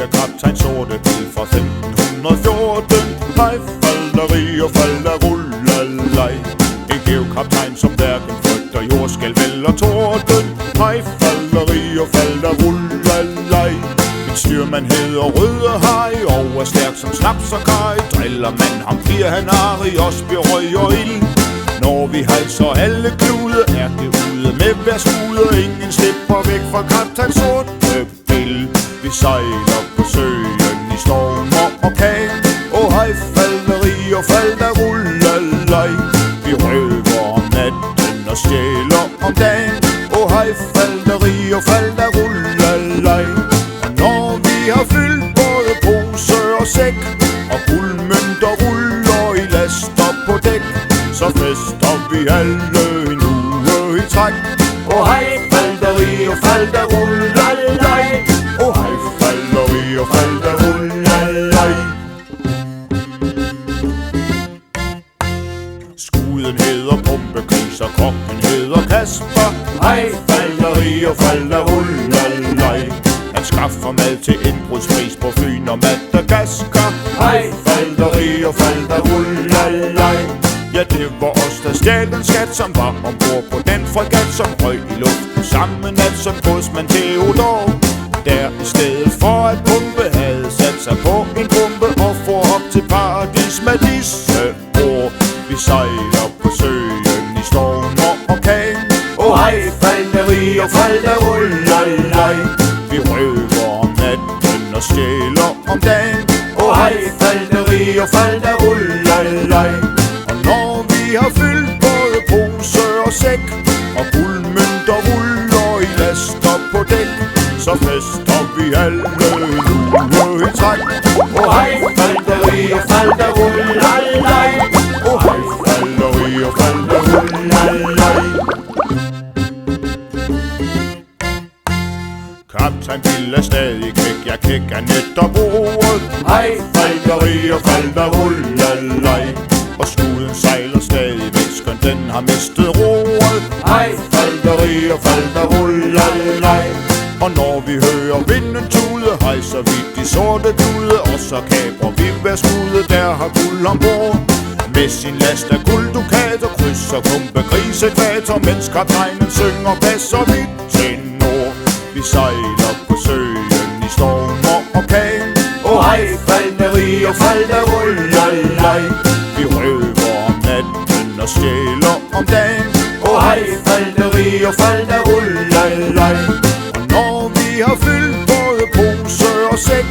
er kaptajn Sortebil fra 1514. Hej, falderi og falderulalej. En geokaptajn, som hverken frygter jordskælv eller torden. Hej, falderi og falderulalej. Min styrmand hedder Røde Haj og er stærk som snaps og kaj. Driller man ham, bliver han ari, Osby, røg og ild. Når vi hejser alle klude, er det ude med hver skude. Ingen slipper væk fra kaptajn Sortebil. Vi sejler på søen i storm og orkan. Hej, falderi og falderulalej. Vi røver om natten og stjæler om dagen. Hej, falderi og falderulalej. Og når vi har fyldt både pose og sæk, og guldmønter ruller i laster på dæk, så fester vi alle en uge i træk. Hej, falderi og falderulalej. Hej, falderi og falderulalej. Skuden hedder Pumpegris og kokken hedder Kasper. Hej, falderi og falderulalej. Han skaffer mad til indbrudspris på Fyn og Madagaskar. Hej, falderi og falderulalej. Ja, det var os, der stjal den skat, som var ombord på den fregat, som røg i luften samme nat som godsmand Theodor. Der i stedet for at pumpe havde sat sig på en bombe og får op til paradis med disse ord. Vi sejler på søen i storm og orkan. Hej, falderi og falderulalej. Vi røver om natten og stjæler om dagen. Hej, falderi og falderulalej. Og når vi har fyldt både pose og sæk, og guldmønter ruller i laster på dæk, så fester vi alle en uge i træk. Hej, falderi og falderulalej. Hej, falderi og falderulalej. Kaptajn Bill er stadig kæk, jeg kækker netop ordet. Hej, Falderi og falderulalej. Og skuden sejler stadig væk, skønt den har mistet roret. hej, falderi og falderulalej. Og når vi hører vinden tude, hejser vi de sorte dude, og så kaprer vi hver skude, der har guld ombord. Med sin last af gulddukater krydser Pumpegris ækvator, mens kaptajnen synger bas og vidt tenor. Vi sejler på søen i storm og orkan. Hej, falderi og falderulalej. Vi røver om natten og stjæler om dagen. Hej, falderi og falderulalej. Og når vi har fyldt både pose og sæk,